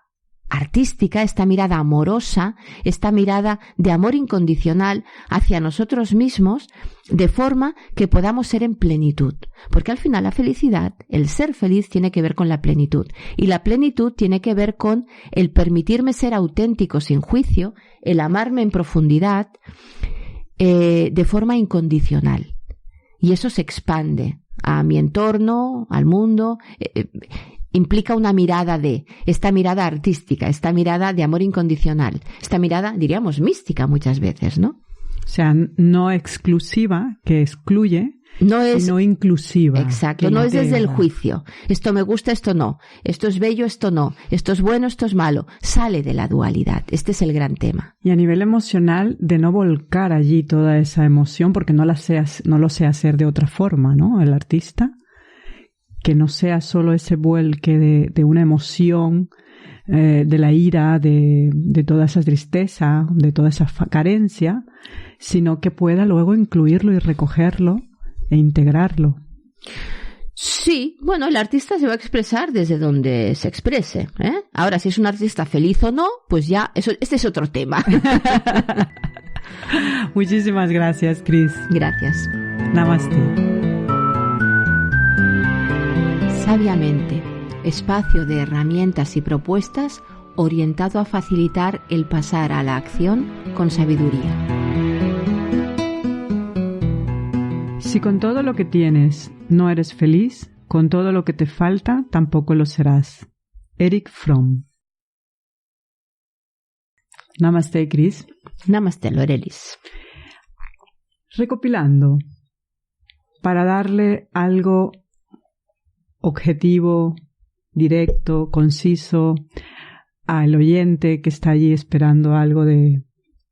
artística, esta mirada amorosa, esta mirada de amor incondicional hacia nosotros mismos, de forma que podamos ser en plenitud. Porque al final la felicidad, el ser feliz, tiene que ver con la plenitud. Y la plenitud tiene que ver con el permitirme ser auténtico sin juicio, el amarme en profundidad, de forma incondicional. Y eso se expande a mi entorno, al mundo. implica una mirada esta mirada artística, esta mirada de amor incondicional, esta mirada, diríamos, mística muchas veces, ¿no?
O sea, no exclusiva, que excluye, sino inclusiva.
Exacto, no es desde el juicio. Esto me gusta, esto no. Esto es bello, esto no. Esto es bueno, esto es malo. Sale de la dualidad. Este es el gran tema.
Y a nivel emocional, de no volcar allí toda esa emoción, porque no lo sé hacer de otra forma, ¿no? El artista, que no sea solo ese vuelque de una emoción, de la ira, de toda esa tristeza, de toda esa carencia, sino que pueda luego incluirlo y recogerlo e integrarlo.
Sí, bueno, el artista se va a expresar desde donde se exprese, ¿eh? Ahora, si es un artista feliz o no, pues ya, este es otro tema.
Muchísimas gracias, Cris.
Gracias.
Namaste.
Sabiamente, espacio de herramientas y propuestas orientado a facilitar el pasar a la acción con sabiduría.
Si con todo lo que tienes no eres feliz, con todo lo que te falta tampoco lo serás. Erich Fromm. Namaste, Cris.
Namaste, Lorelis.
Recopilando, para darle algo objetivo, directo, conciso al oyente que está allí esperando algo de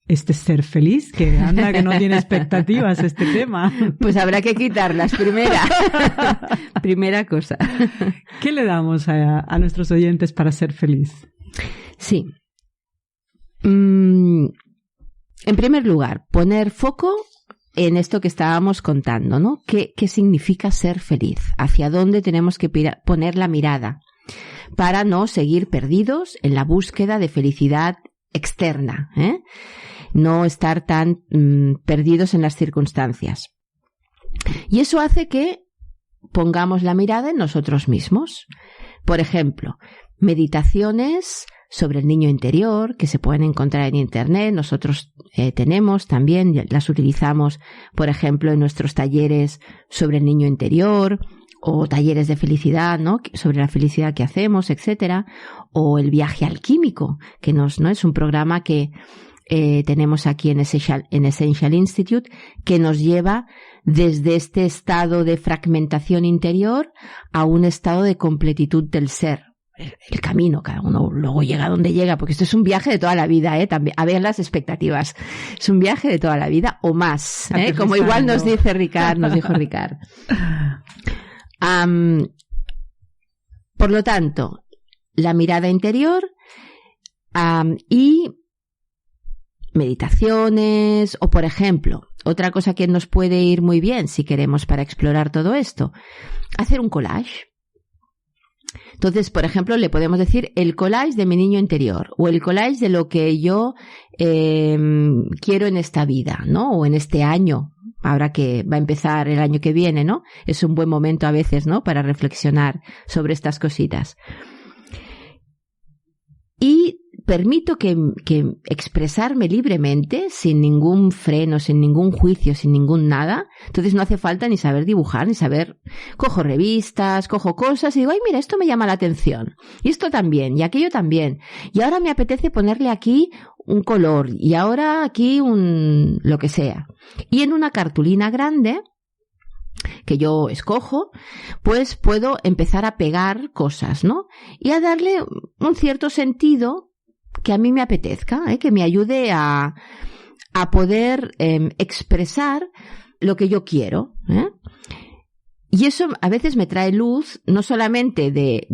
este ser feliz, que anda que no tiene expectativas este tema.
Pues habrá que quitarlas, primera cosa.
¿Qué le damos a nuestros oyentes para ser feliz?
Sí. En primer lugar, poner foco en esto que estábamos contando, ¿no? ¿Qué significa ser feliz? ¿Hacia dónde tenemos que poner la mirada? Para no seguir perdidos en la búsqueda de felicidad externa, ¿eh? No estar tan perdidos en las circunstancias. Y eso hace que pongamos la mirada en nosotros mismos. Por ejemplo, meditaciones sobre el niño interior que se pueden encontrar en Internet. Nosotros tenemos también, las utilizamos, por ejemplo, en nuestros talleres sobre el niño interior, o talleres de felicidad, ¿no? Sobre la felicidad que hacemos, etcétera, o el viaje alquímico, que ¿no? Es un programa que tenemos aquí en Essential Institute, que nos lleva desde este estado de fragmentación interior a un estado de completitud del ser. El camino, cada uno luego llega a donde llega, porque esto es un viaje de toda la vida, también, a ver las expectativas. Es un viaje de toda la vida o más, como igual nos dijo Ricard. Por lo tanto, la mirada interior y meditaciones, o por ejemplo, otra cosa que nos puede ir muy bien si queremos para explorar todo esto, hacer un collage. Entonces, por ejemplo, le podemos decir el collage de mi niño interior, o el collage de lo que yo quiero en esta vida, ¿no? O en este año, ahora que va a empezar el año que viene, ¿no? Es un buen momento a veces, ¿no? Para reflexionar sobre estas cositas. Y permito que expresarme libremente, sin ningún freno, sin ningún juicio, sin ningún nada. Entonces no hace falta ni saber dibujar, ni saber... Cojo revistas, cojo cosas y digo, ay, mira, esto me llama la atención. Y esto también, y aquello también. Y ahora me apetece ponerle aquí un color, y ahora aquí lo que sea. Y en una cartulina grande que yo escojo, pues puedo empezar a pegar cosas, ¿no? Y a darle un cierto sentido que a mí me apetezca, que me ayude a poder expresar lo que yo quiero, Y eso a veces me trae luz, no solamente de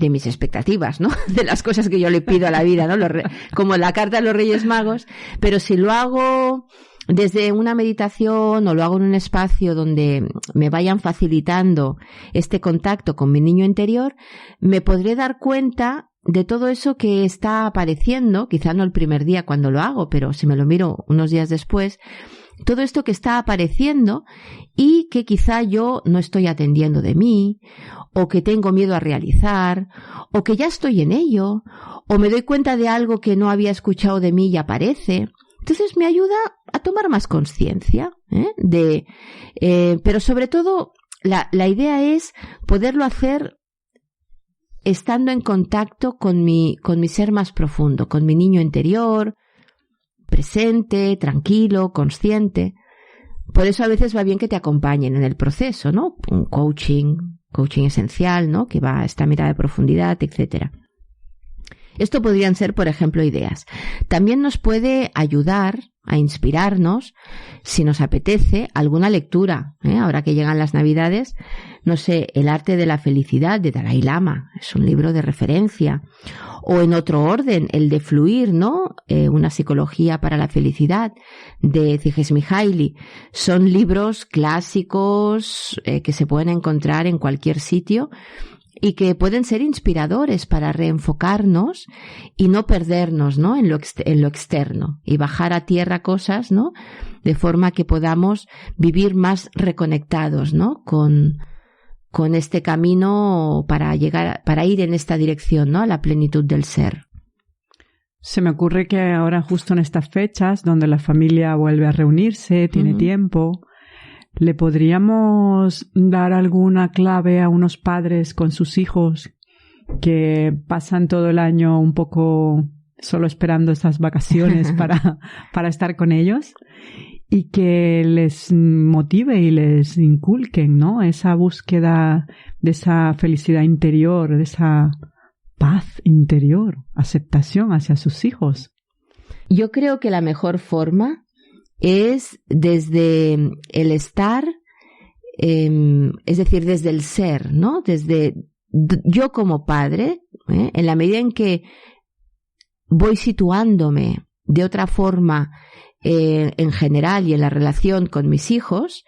mis expectativas, ¿no? De las cosas que yo le pido a la vida, ¿no? Como la carta de los Reyes Magos, pero si lo hago desde una meditación o lo hago en un espacio donde me vayan facilitando este contacto con mi niño interior, me podré dar cuenta de todo eso que está apareciendo, quizá no el primer día cuando lo hago, pero si me lo miro unos días después, todo esto que está apareciendo y que quizá yo no estoy atendiendo de mí, o que tengo miedo a realizar, o que ya estoy en ello, o me doy cuenta de algo que no había escuchado de mí y aparece. Entonces me ayuda a tomar más conciencia, pero sobre todo la idea es poderlo hacer estando en contacto con mi ser más profundo, con mi niño interior, presente, tranquilo, consciente. Por eso a veces va bien que te acompañen en el proceso, ¿no? Un coaching esencial, ¿no? Que va a esta mirada de profundidad, etcétera. Esto podrían ser, por ejemplo, ideas. También nos puede ayudar a inspirarnos, si nos apetece, alguna lectura. Ahora que llegan las Navidades, no sé, El arte de la felicidad de Dalai Lama, es un libro de referencia. O en otro orden, el de Fluir, ¿no? Una psicología para la felicidad de Csikszentmihalyi. Son libros clásicos que se pueden encontrar en cualquier sitio y que pueden ser inspiradores para reenfocarnos y no perdernos, ¿no? en lo externo y bajar a tierra cosas, ¿no? De forma que podamos vivir más reconectados, ¿no? Con este camino para ir en esta dirección, ¿no? A la plenitud del ser.
Se me ocurre que ahora, justo en estas fechas, donde la familia vuelve a reunirse, tiene tiempo, ¿le podríamos dar alguna clave a unos padres con sus hijos que pasan todo el año un poco solo esperando estas vacaciones para estar con ellos? Y que les motive y les inculquen, ¿no? Esa búsqueda de esa felicidad interior, de esa paz interior, aceptación hacia sus hijos.
Yo creo que la mejor forma es desde el estar, es decir, desde el ser, ¿no? Desde yo como padre, en la medida en que voy situándome de otra forma en general y en la relación con mis hijos,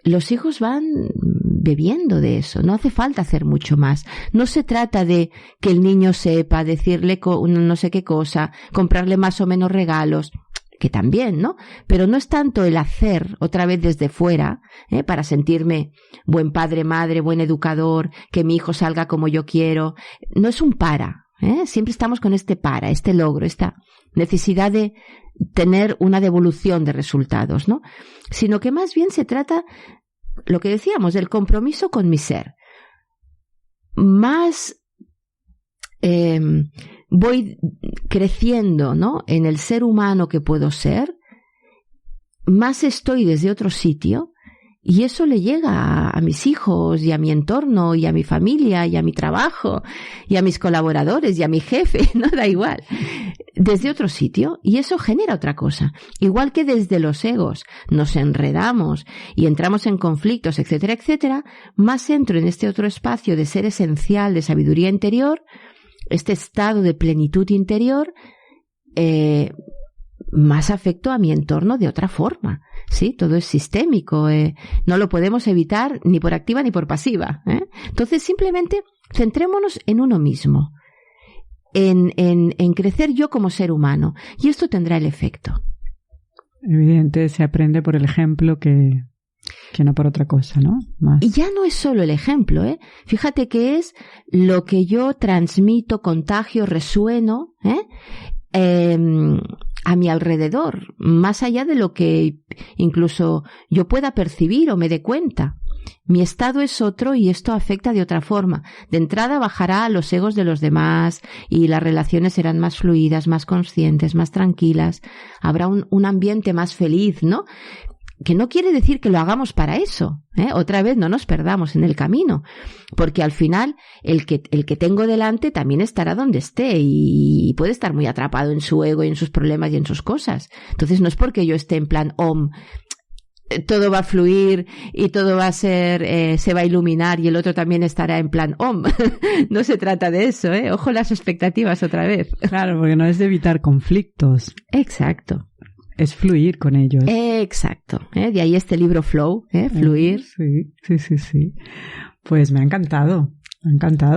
los hijos van bebiendo de eso. No hace falta hacer mucho más. No se trata de que el niño sepa, decirle no sé qué cosa, comprarle más o menos regalos, que también, ¿no? Pero no es tanto el hacer otra vez desde fuera, para sentirme buen padre, madre, buen educador, que mi hijo salga como yo quiero. No es un para. Siempre estamos con este para, este logro, esta necesidad de tener una devolución de resultados, ¿no? Sino que más bien se trata, lo que decíamos, del compromiso con mi ser. Más voy creciendo, ¿no? En el ser humano que puedo ser, más estoy desde otro sitio. Y eso le llega a mis hijos y a mi entorno y a mi familia y a mi trabajo y a mis colaboradores y a mi jefe, no da igual, desde otro sitio, y eso genera otra cosa. Igual que desde los egos nos enredamos y entramos en conflictos, etcétera, etcétera, más entro en este otro espacio de ser esencial, de sabiduría interior, este estado de plenitud interior, más afecto a mi entorno de otra forma. Sí, todo es sistémico, no lo podemos evitar ni por activa ni por pasiva. Entonces, simplemente centrémonos en uno mismo, en crecer yo como ser humano, y esto tendrá el efecto.
Evidente, se aprende por el ejemplo que no por otra cosa, ¿no? Más.
Y ya no es solo el ejemplo, Fíjate que es lo que yo transmito, contagio, resueno, a mi alrededor, más allá de lo que incluso yo pueda percibir o me dé cuenta. Mi estado es otro y esto afecta de otra forma. De entrada bajará a los egos de los demás y las relaciones serán más fluidas, más conscientes, más tranquilas. Habrá un ambiente más feliz, ¿no? Que no quiere decir que lo hagamos para eso, Otra vez no nos perdamos en el camino, porque al final el que tengo delante también estará donde esté y puede estar muy atrapado en su ego y en sus problemas y en sus cosas. Entonces no es porque yo esté en plan todo va a fluir y todo va a ser, se va a iluminar y el otro también estará en plan No se trata de eso, Ojo las expectativas otra vez.
Claro, porque no es de evitar conflictos.
Exacto.
Es fluir con ellos.
Exacto. De ahí este libro Flow, fluir.
Sí. Pues me ha encantado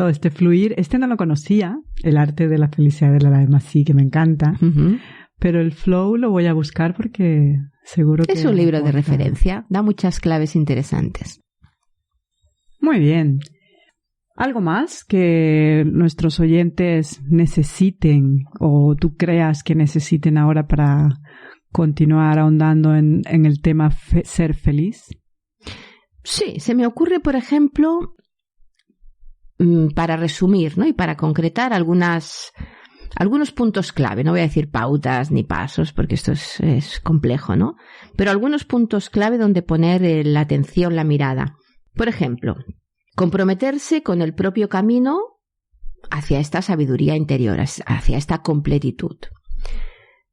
este fluir. Este no lo conocía, el arte de la felicidad de Dalai Lama, sí que me encanta. Uh-huh. Pero el Flow lo voy a buscar porque seguro que...
Es un libro de referencia, da muchas claves interesantes.
Muy bien. ¿Algo más que nuestros oyentes necesiten o tú creas que necesiten ahora para continuar ahondando en el tema ser feliz?
Sí, se me ocurre, por ejemplo, para resumir, ¿no? Y para concretar algunos puntos clave. No voy a decir pautas ni pasos, porque esto es complejo, ¿no? Pero algunos puntos clave donde poner la atención, la mirada. Por ejemplo, comprometerse con el propio camino hacia esta sabiduría interior, hacia esta completitud.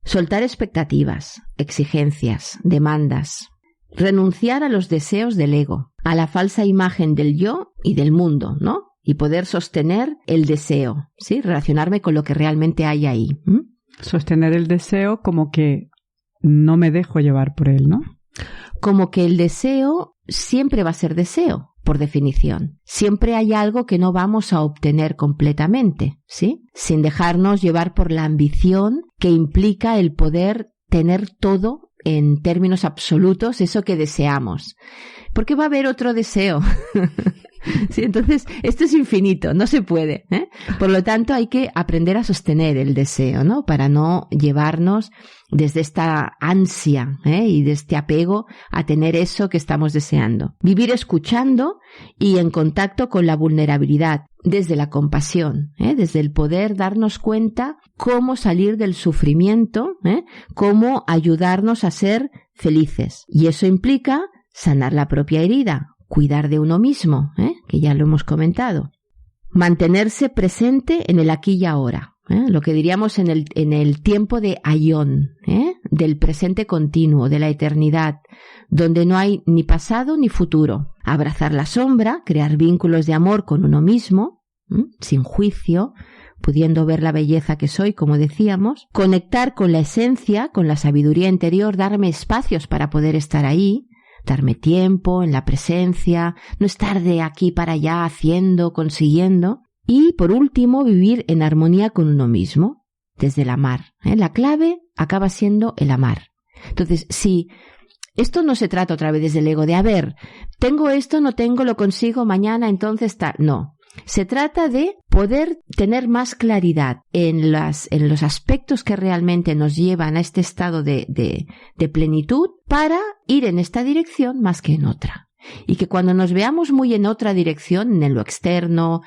Soltar expectativas, exigencias, demandas. Renunciar a los deseos del ego, a la falsa imagen del yo y del mundo, ¿no? Y poder sostener el deseo, ¿sí? Relacionarme con lo que realmente hay ahí.
Sostener el deseo como que no me dejo llevar por él, ¿no?
Como que el deseo siempre va a ser deseo, por definición. Siempre hay algo que no vamos a obtener completamente, ¿sí? Sin dejarnos llevar por la ambición que implica el poder tener todo en términos absolutos, eso que deseamos. Porque va a haber otro deseo. Sí, entonces, esto es infinito, no se puede, ¿eh? Por lo tanto, hay que aprender a sostener el deseo, ¿no? Para no llevarnos desde esta ansia, y de este apego a tener eso que estamos deseando. Vivir escuchando y en contacto con la vulnerabilidad, desde la compasión, desde el poder darnos cuenta cómo salir del sufrimiento, cómo ayudarnos a ser felices. Y eso implica sanar la propia herida, cuidar de uno mismo, que ya lo hemos comentado. Mantenerse presente en el aquí y ahora, lo que diríamos en el tiempo de Aion, del presente continuo, de la eternidad, donde no hay ni pasado ni futuro. Abrazar la sombra, crear vínculos de amor con uno mismo, sin juicio, pudiendo ver la belleza que soy, como decíamos. Conectar con la esencia, con la sabiduría interior, darme espacios para poder estar ahí, darme tiempo en la presencia, no estar de aquí para allá haciendo, consiguiendo. Y, por último, vivir en armonía con uno mismo, desde el amar. La clave acaba siendo el amar. Entonces, si esto no se trata otra vez desde el ego de, a ver, tengo esto, no tengo, lo consigo mañana, entonces tal. No. Se trata de poder tener más claridad en los aspectos que realmente nos llevan a este estado de plenitud para ir en esta dirección más que en otra. Y que cuando nos veamos muy en otra dirección, en lo externo,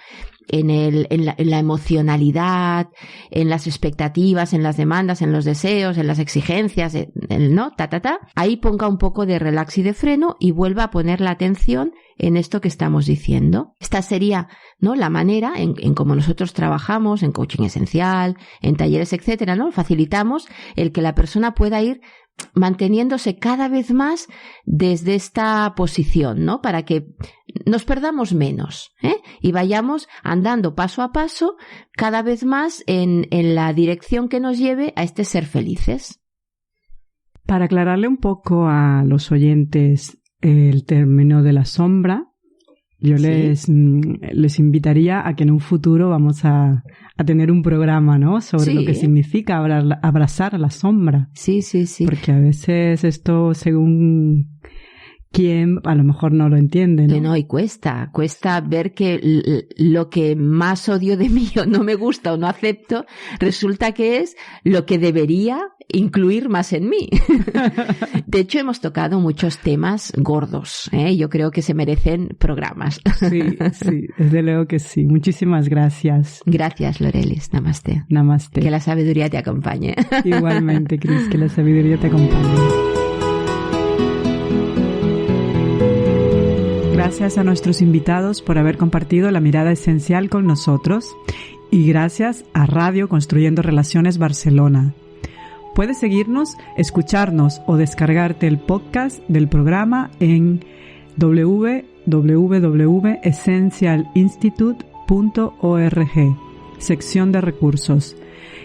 en la emocionalidad, en las expectativas, en las demandas, en los deseos, en las exigencias, ahí ponga un poco de relax y de freno y vuelva a poner la atención en esto que estamos diciendo. Esta sería, ¿no?, la manera en cómo nosotros trabajamos en coaching esencial, en talleres, etcétera, ¿no? Facilitamos el que la persona pueda ir manteniéndose cada vez más desde esta posición, ¿no? Para que nos perdamos menos, y vayamos andando paso a paso cada vez más en la dirección que nos lleve a este ser felices.
Para aclararle un poco a los oyentes el término de la sombra, yo les invitaría a que en un futuro vamos a tener un programa, ¿no?, sobre lo que significa abrazar la sombra.
Sí.
Porque a veces esto, según quién, a lo mejor no lo entiende, ¿no?
No, y cuesta ver que lo que más odio de mí o no me gusta o no acepto, resulta que es lo que debería incluir más en mí. De hecho, hemos tocado muchos temas gordos, yo creo que se merecen programas.
Sí, desde luego que sí. Muchísimas gracias.
Gracias, Lorelis. Namaste.
Namaste.
Que la sabiduría te acompañe.
Igualmente, Cris, que la sabiduría te acompañe. Gracias a nuestros invitados por haber compartido la mirada esencial con nosotros y gracias a Radio Construyendo Relaciones Barcelona. Puedes seguirnos, escucharnos o descargarte el podcast del programa en www.essentialinstitute.org, sección de recursos.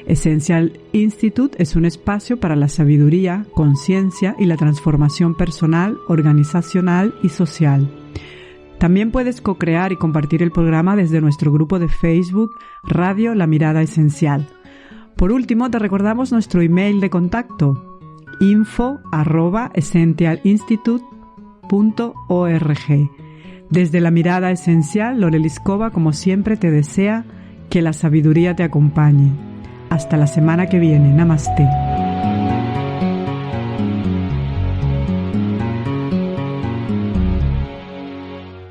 Essential Institute es un espacio para la sabiduría, conciencia y la transformación personal, organizacional y social. También puedes co-crear y compartir el programa desde nuestro grupo de Facebook Radio La Mirada Esencial. Por último, te recordamos nuestro email de contacto info@essentialinstitute.org. Desde La Mirada Esencial, Lorelis Cova, como siempre, te desea que la sabiduría te acompañe. Hasta la semana que viene. Namaste.